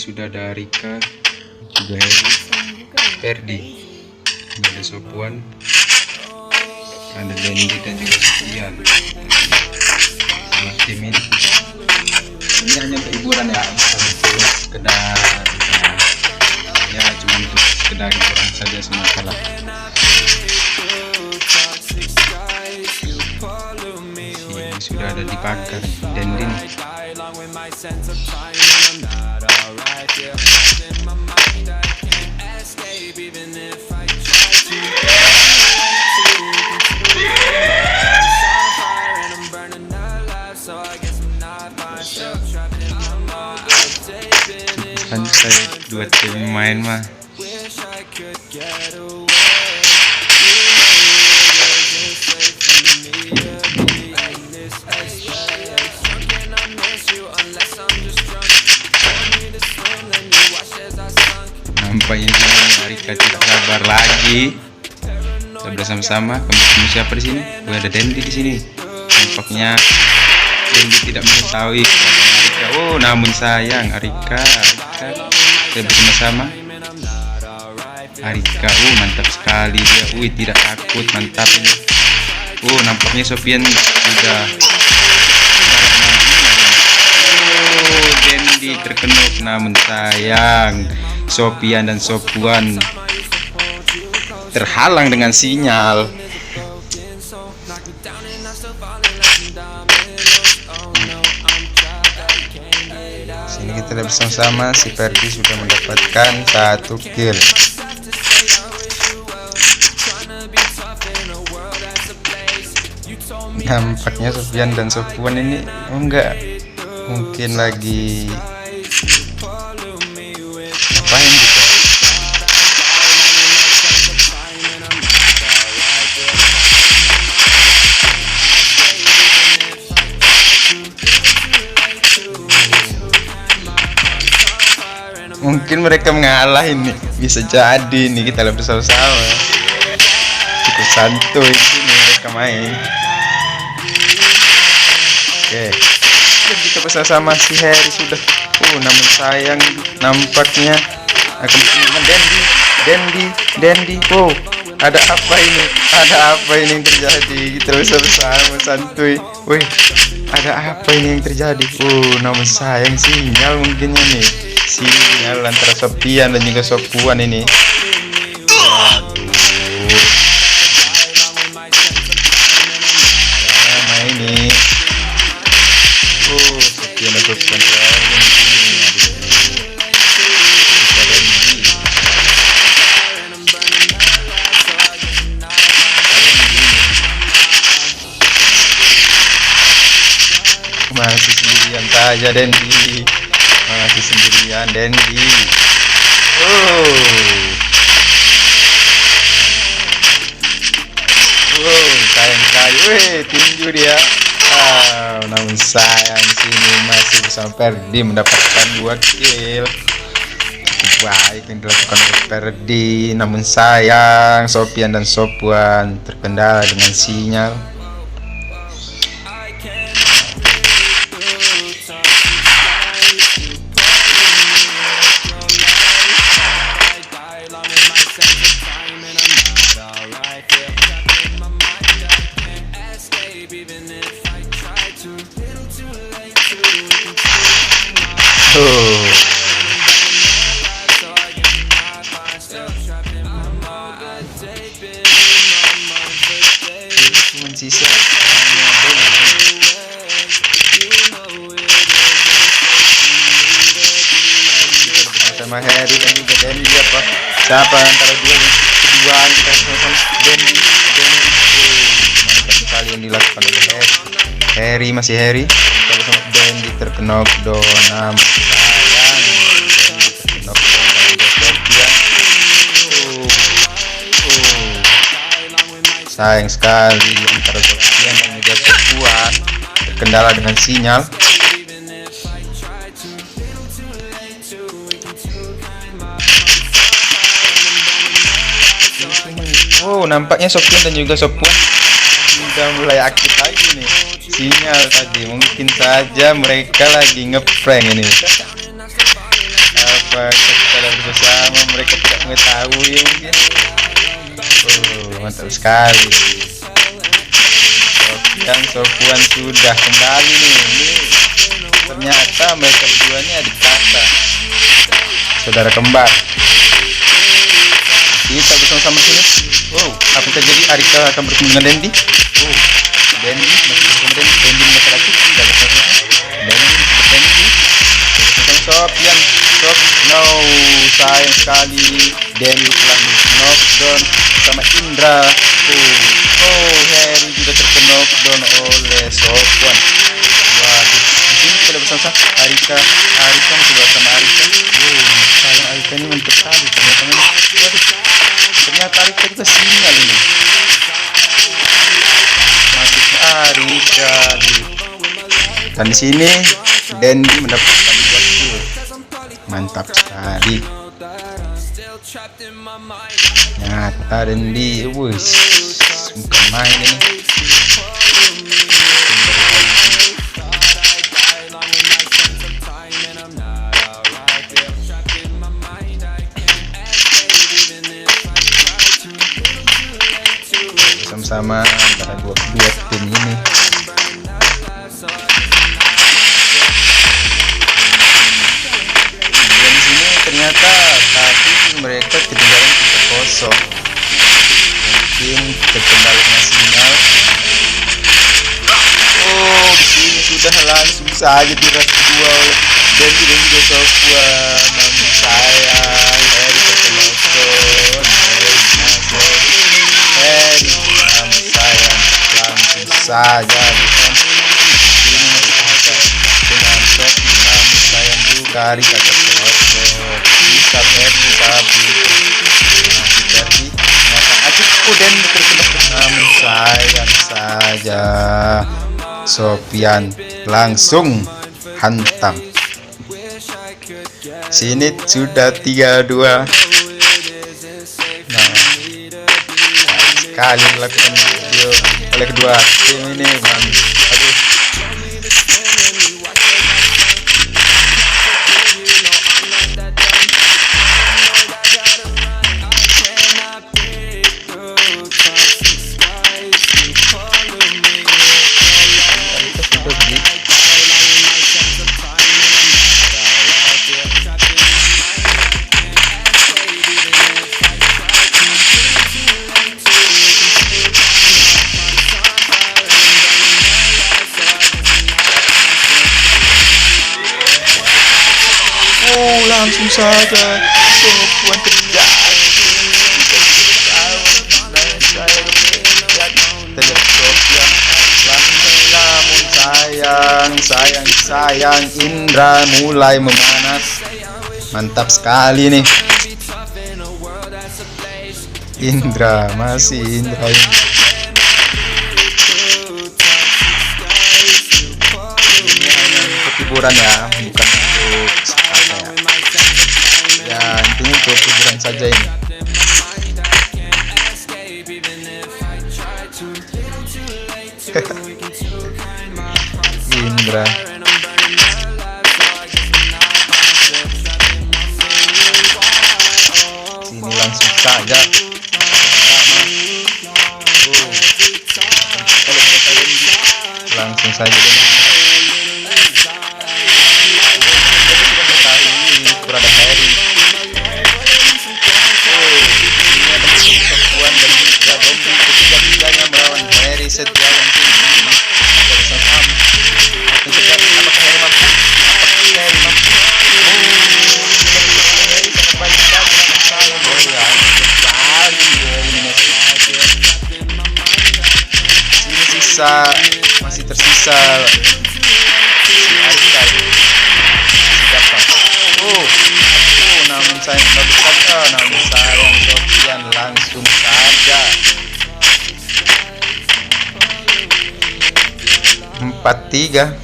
sudah ada Rika, juga Heri, Ferdi, ada Sopwan, ada Dendi dan juga Sofian. Tim ini hanya untuk hiburan ya, sekedar ya cuma untuk sekedar hiburan saja semata lah. Ini sudah ada di pagar Dendi nih. Santai dua tim main mah. Nampaknya Rika tidak sabar lagi. Kita bersama-sama. Kamu siapa di sini? Gue ada Dendi di sini. Nampaknya Dendi tidak mengetahui Rika. Oh, namun sayang Rika. Kita bersama-sama. Rika, mantap sekali dia. Tidak takut, mantap ini. Nampaknya Sofian sudah. Dendi terkenok, namun sayang Sofian dan Sopwan terhalang dengan sinyal. Sini kita lihat bersama-sama, si Ferdi sudah mendapatkan 1 kill. Nampaknya Sofian dan Sopwan ini enggak, mungkin lagi ngapain gitu. Mungkin mereka mengalah ini, bisa jadi nih, kita lihat bersama-sama. Cukup santuy ini mereka main. Oke, kita bersama-sama, si Heri sudah. Namun sayang nampaknya akan dengan Dendi. Ada apa ini? Ada apa ini yang terjadi? Kita bersama-sama santuy. Ada apa ini yang terjadi? Namun sayang sinyal mungkinnya nih. Sinyal antara Sofian dan juga Sopwan ini. Mana ini? Sofian dan Sopwan masih sendirian saja Dendi. Masih sendirian Dendi. Sayang sekali. Tinju dia. Namun sayang sini masih bersama Ferdi mendapatkan 2 kill. Cukup baik yang dilakukan oleh Ferdi. Namun sayang Sofian dan Sopwan terkendala dengan sinyal. Sisa sama Heri dan juga Dendi. Siapa antara kedua kita sama Dendi. Mantap sekali yang dilakukan oleh Heri. Masih Heri kita sama Dendi terkena knockdown. Sayang sekali antara Sofian dan juga Sopwan terkendala dengan sinyal. Nampaknya Sofian dan juga Sopwan sudah mulai aktif lagi nih. Sinyal tadi mungkin saja mereka lagi ngeprank ini. apakah kita bersama mereka tidak mengetahui mungkin. Mantap sekali. Sofwan sudah kembali nih. Ternyata mereka berdua ini adik kakak, saudara kembar. Kita bersama-sama sini. Apa yang terjadi? Arika akan bertemu dengan Dendi. Dendi masih bersama Dendi. Dendi masyarakat tidak bersama Dendi bersama Dendi. Bersama Sofyan. No, sayang sekali. Dendi telah knockdown sama Indra. Harry juga terkena knockdown oleh Sofwan. Waduh, di sini kita bersama Arika masih bersama Arika. Sayang Arika ini mantap sekali. Ternyata Arika juga sinyal ini. Masih Arika. Dan di sini Dendi mendapatkan 2 kill. Mantap sekali. Nyata Dendi, bukan main ini. Sama-sama antara dua tim ini. Dan di sini ternyata tadi mereka ketinggalan 3-0. Mungkin terkendalanya sinyal. Di sini sudah langsung saja diras kedua oleh Dendi dan juga Sofwan. Namun sayang Harry terkena. Saja ini masih dengan set 6 sayang juga Arika terselosok bisa Ferdi kabur Ferdi ternyata acuku dan terselosok namun sayang saja Sofyan langsung hantam. Sini sudah 3-2. Sekali melakukan video oleh kedua tim ini. Aduh. Langsung saja Sofwan terjatuh. Namun sayang Indra mulai memanas. Mantap sekali nih Indra, masih Indra ini. Ini hanya untuk hiburan ya, bukan untuk ya, intinya untuk hiburan saja ini. Indra sini langsung saja langsung saja kurang ada Harry. Sofwan dan juga Dendi ketiga-tiganya melawan Harry setia masih tersisa si Arika namun sayang bagus saja, namun sayang Sofyan langsung saja 4-3.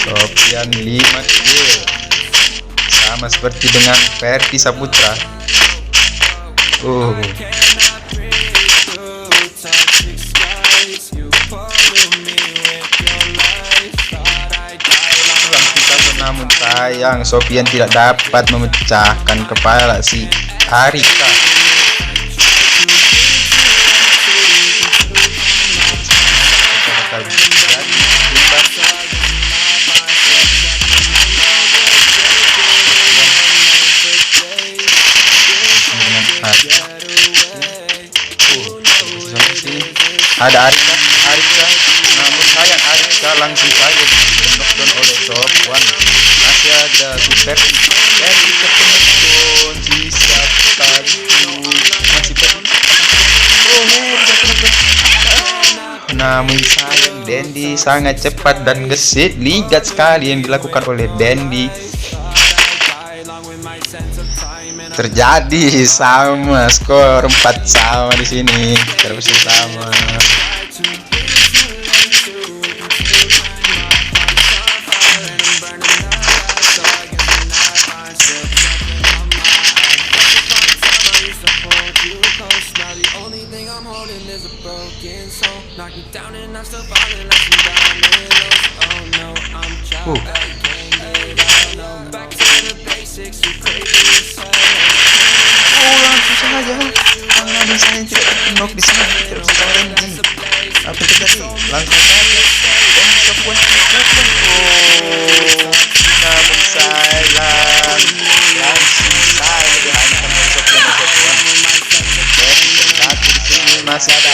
Sofyan 5 kill sama seperti dengan Ferdi Saputra. Namun sayang Sofian tidak dapat memecahkan kepala si Arika. Ada Arika, namun sayang Arika langsung saja knockdown oleh Sofwan. Masih ada Super Dendi terknockdown, sisa satu masih namun sayang Dendi sangat cepat dan gesit, ligat sekali yang dilakukan oleh Dendi. Terjadi sama skor 4 sama di sini, terus sama. Langsung saja namun saya tidak terknok di sini, terus Dendi. Apa terjadi? Langsung saja Dendi Sofwan. Namun sayang langsung saja dihantam oleh Sofwan. Dendi di sini masih ada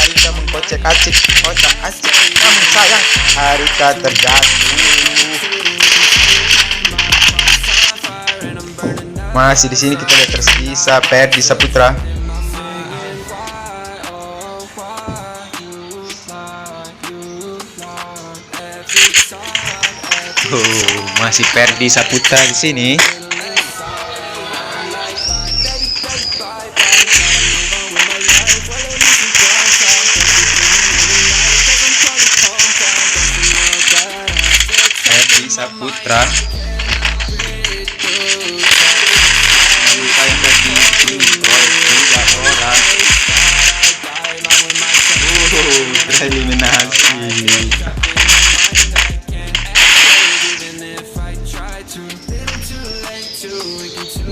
Arika mengkocek-acik, namun sayang Arika terjatuh. Masih di sini kita lihat tersisa Ferdi Saputra. Masih Ferdi Saputra di sini. Ferdi Saputra. Eliminasi.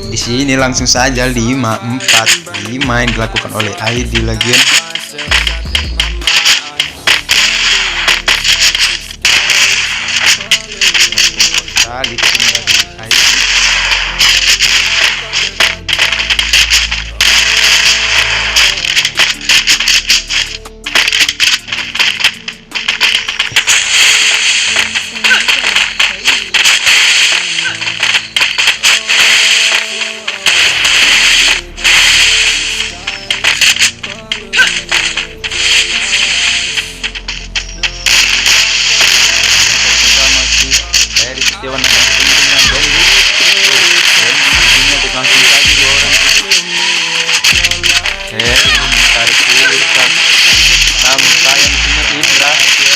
Di sini langsung saja 5-4-5 yang dilakukan oleh ID Legion. Kali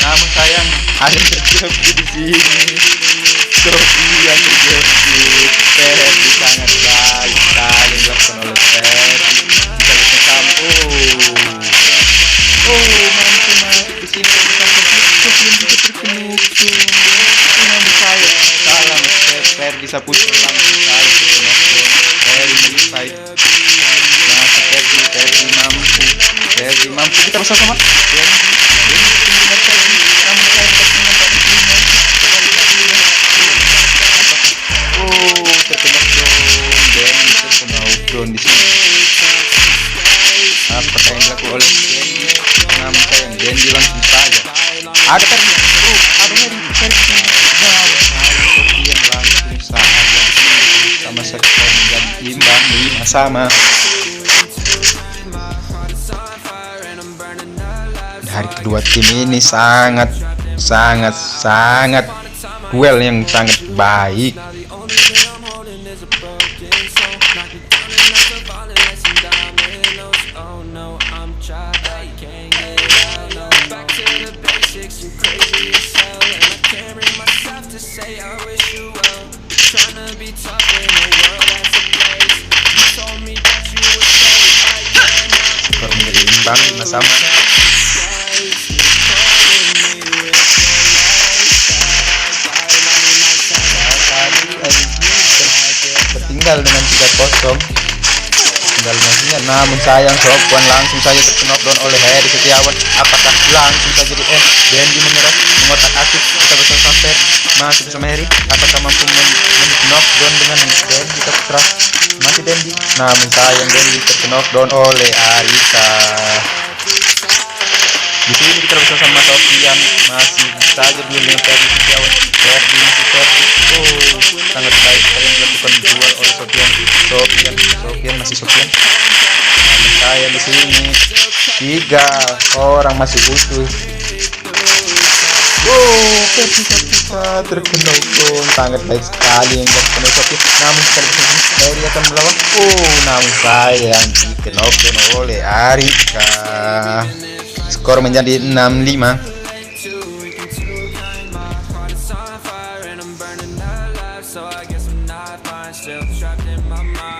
namun sayang ada terjebak di sini. Sofian terjebak. Ferdi sangat baik sekali dilakukan oleh Ferdi. Bisa bersama. Mampu di sini Sofian juga terkena. Namun sayang salah Ferdi Saputra langsung kali terkena. Ferdi menyesai. Masih Ferdi mampu kita bersama-sama. Di sini. Apakah yang dilakukan oleh Dendi? Namun sayang Dendi langsung saja. Ada Ferdi. Ada Ferdi. Yang langsung saja sama sekali menjadi imbang 5 sama. Dari kedua tim ini sangat duel yang sangat baik. Skor menjadi imbang 5 sama. namun sayang Sopwan langsung saja terknockdown oleh Heri Setiawan. Apakah langsung saja di Dendi menyerah mengotak-atik kita bersama sampai masih bersama Heri. Apakah mampu knockdown dengan Dendi Saputra? Masih Dendi, namun sayang Dendi terknockdown oleh Arika. Di sini kita bersama Sofian, masih saja duel dengan Ferdi Setiawan. Ferdi masih Ferdi. Sangat baik sekali yang dilakukan duel oleh Sofian masih Sofian. Namun saya di sini 3 orang masih utuh. Ferdi Setiawan terkena hukum. Sangat baik sekali yang dilakukan oleh Sofian. Namun sekali Ferdi akan melawan. Namun sayang diknockdown oleh Arika. Skor menjadi 6-5.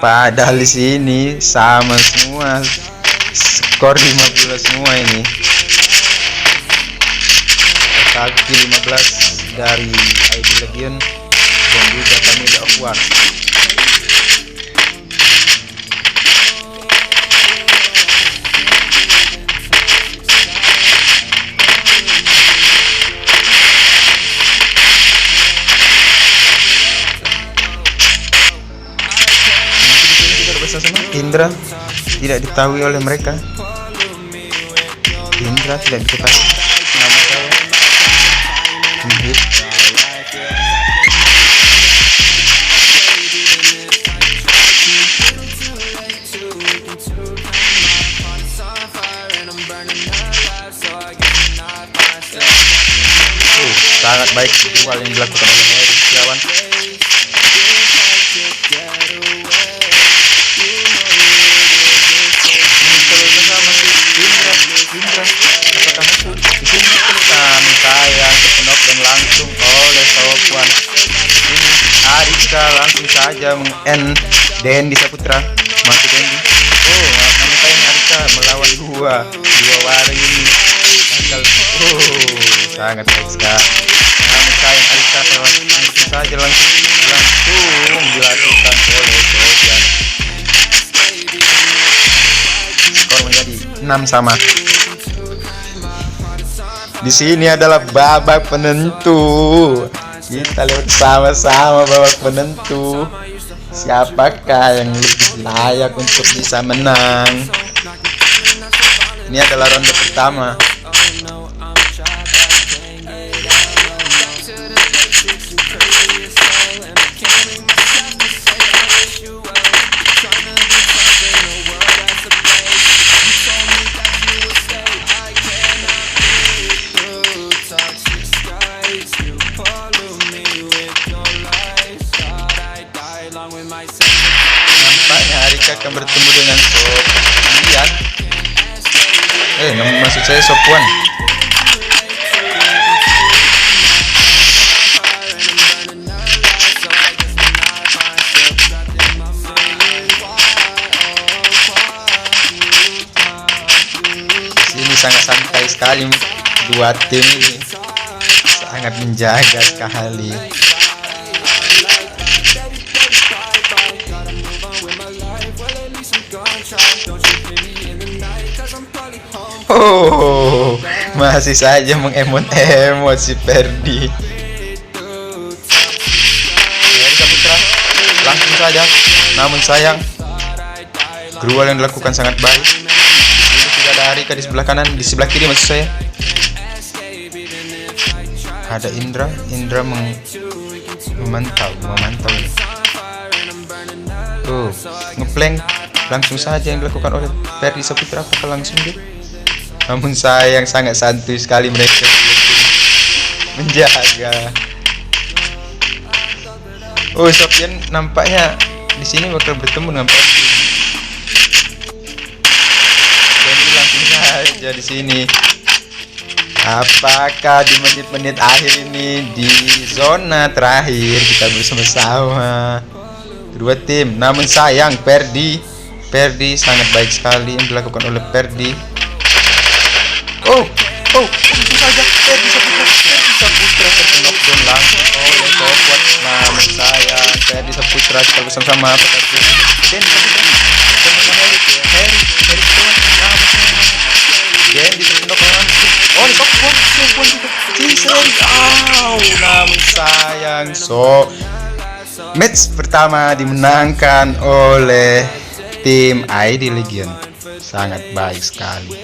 Padahal di sini sama semua, skor 15 semua ini. Kaki 15 dari ID Legion dan juga Family of War. Indra tidak diketahui oleh mereka. Indra tidak diketahui. Nama saya Hit. Sangat baik duel yang dilakukan oleh Heri Setiawan. Langsung oleh Sopwan. Ini Arika langsung saja meng-end Dendi Saputra. Masih Dendi. Namun sayang Arika melawan dua waring ini. Sangat baik sekali. Namun sayang Arika langsung saja langsung dilakukan oleh Sopwan. Skor menjadi 6-6. Di sini adalah babak penentu. Kita lihat sama-sama babak penentu. Siapakah yang lebih layak untuk bisa menang? Ini adalah ronde pertama. Nampaknya Arika akan bertemu dengan Sofian. Maksud saya Sopwan. Sini sangat santai sekali dua tim ini. Sangat menjaga sekali. Masih saja mengemot-emot si Ferdi. Heri Saputra langsung saja, namun sayang gruel yang dilakukan sangat baik. Ini tidak ada Arika di sebelah kanan, di sebelah kiri maksud saya. Ada Indra memantau. Ngeplank langsung saja yang dilakukan oleh Ferdi Saputra. Apakah langsung dia? Namun sayang sangat santuy sekali mereka menjaga. Sofian nampaknya di sini bakal bertemu dengan Ferdi. Jadi langsung saja di sini. Apakah di menit-menit akhir ini di zona terakhir kita bersama-sama kedua tim? Namun sayang Ferdi sangat baik sekali yang dilakukan oleh Ferdi. Langsung saja Ferdi Saputra terknockdown langsung oleh Sopwan. Namun sayang Ferdi Saputra kita bersama-sama Dendi Saputra bersama Heri seri. Namun sayang. So match pertama dimenangkan oleh tim ID Legion. Sangat baik sekali.